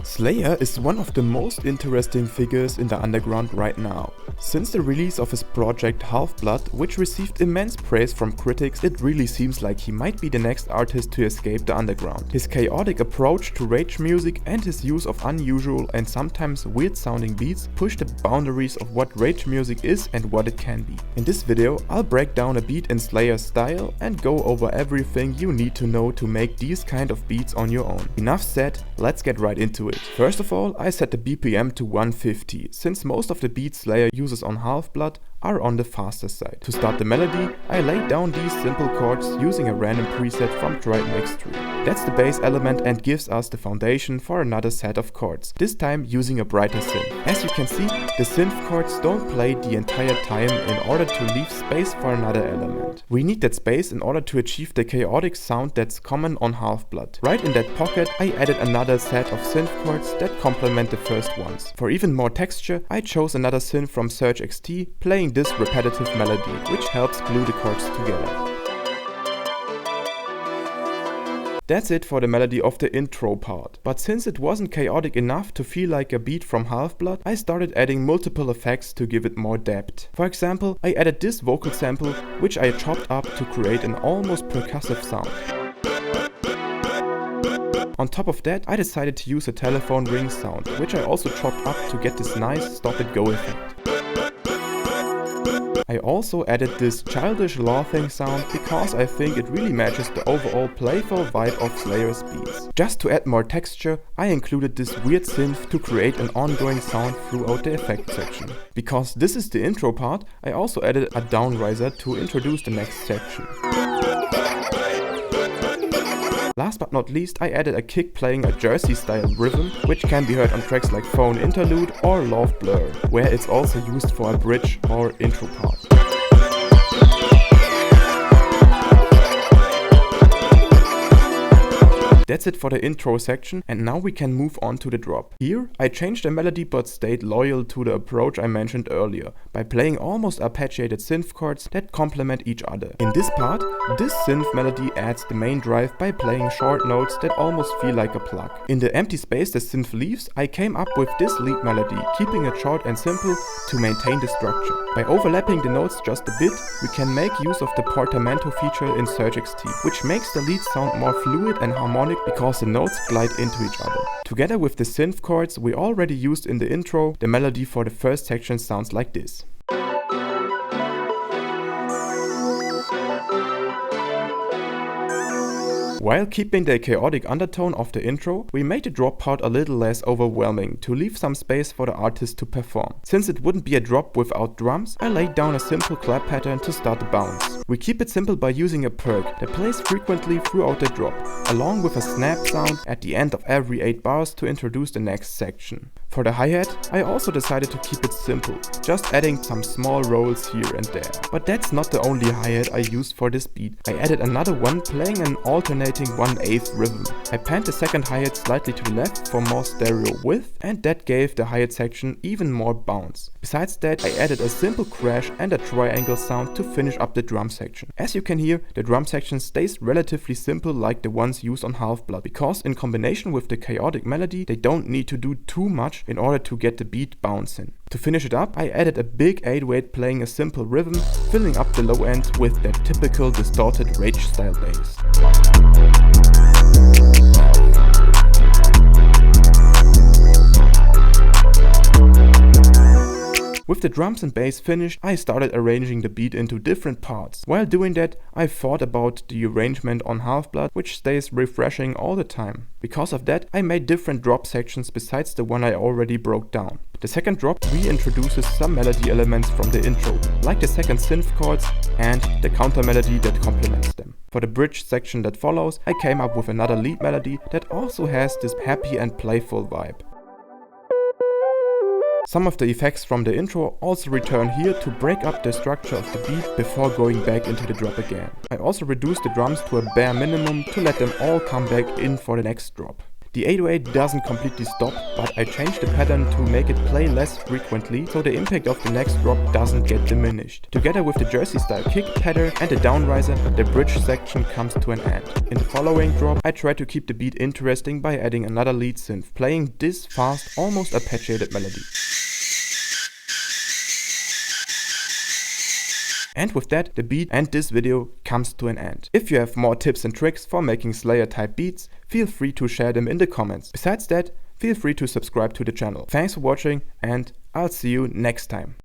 Slayr is one of the most interesting figures in the underground right now. Since the release of his project Half-Blood, which received immense praise from critics, it really seems like he might be the next artist to escape the underground. His chaotic approach to rage music and his use of unusual and sometimes weird sounding beats push the boundaries of what rage music is and what it can be. In this video, I'll break down a beat in Slayr's style and go over everything you need to know to make these kind of beats on your own. Enough said, let's get right into it. First of all, I set the BPM to 150, since most of the beats Slayr uses on Half-Blood are on the faster side. To start the melody, I laid down these simple chords using a random preset from Dried Mix Tree. That's the bass element and gives us the foundation for another set of chords, this time using a brighter synth. As you can see, the synth chords don't play the entire time in order to leave space for another element. We need that space in order to achieve the chaotic sound that's common on Half-Blood. Right in that pocket, I added another set of synth chords that complement the first ones. For even more texture, I chose another synth from Surge XT, playing this repetitive melody, which helps glue the chords together. That's it for the melody of the intro part, but since it wasn't chaotic enough to feel like a beat from Half-Blood, I started adding multiple effects to give it more depth. For example, I added this vocal sample, which I chopped up to create an almost percussive sound. On top of that, I decided to use a telephone ring sound, which I also chopped up to get this nice stop-it-go effect. I also added this childish laughing sound because I think it really matches the overall playful vibe of Slayr's beats. Just to add more texture, I included this weird synth to create an ongoing sound throughout the effect section. Because this is the intro part, I also added a downriser to introduce the next section. Last but not least, I added a kick playing a Jersey-style rhythm, which can be heard on tracks like Phone Interlude or Love Blur, where it's also used for a bridge or intro part. That's it for the intro section, and now we can move on to the drop. Here, I changed the melody but stayed loyal to the approach I mentioned earlier, by playing almost arpeggiated synth chords that complement each other. In this part, this synth melody adds the main drive by playing short notes that almost feel like a plug. In the empty space the synth leaves, I came up with this lead melody, keeping it short and simple to maintain the structure. By overlapping the notes just a bit, we can make use of the portamento feature in Surge XT, which makes the lead sound more fluid and harmonic because the notes glide into each other. Together with the synth chords we already used in the intro, the melody for the first section sounds like this. While keeping the chaotic undertone of the intro, we made the drop part a little less overwhelming to leave some space for the artist to perform. Since it wouldn't be a drop without drums, I laid down a simple clap pattern to start the bounce. We keep it simple by using a perk that plays frequently throughout the drop, along with a snap sound at the end of every 8 bars to introduce the next section. For the hi-hat, I also decided to keep it simple, just adding some small rolls here and there. But that's not the only hi-hat I used for this beat. I added another one playing an alternating 1/8 rhythm. I panned the second hi-hat slightly to the left for more stereo width, and that gave the hi-hat section even more bounce. Besides that, I added a simple crash and a triangle sound to finish up the drum section. As you can hear, the drum section stays relatively simple like the ones used on Half-Blood, because in combination with the chaotic melody, they don't need to do too much in order to get the beat bouncing. To finish it up, I added a big 808 playing a simple rhythm, filling up the low end with that typical distorted rage style bass. With the drums and bass finished, I started arranging the beat into different parts. While doing that, I thought about the arrangement on Half-Blood, which stays refreshing all the time. Because of that, I made different drop sections besides the one I already broke down. The second drop reintroduces some melody elements from the intro, like the second synth chords and the counter melody that complements them. For the bridge section that follows, I came up with another lead melody that also has this happy and playful vibe. Some of the effects from the intro also return here to break up the structure of the beat before going back into the drop again. I also reduced the drums to a bare minimum to let them all come back in for the next drop. The 808 doesn't completely stop, but I changed the pattern to make it play less frequently so the impact of the next drop doesn't get diminished. Together with the Jersey style kick pattern and the downriser, the bridge section comes to an end. In the following drop, I try to keep the beat interesting by adding another lead synth, playing this fast, almost arpeggiated melody. And with that, the beat and this video comes to an end. If you have more tips and tricks for making Slayr type beats, feel free to share them in the comments. Besides that, feel free to subscribe to the channel. Thanks for watching and I'll see you next time.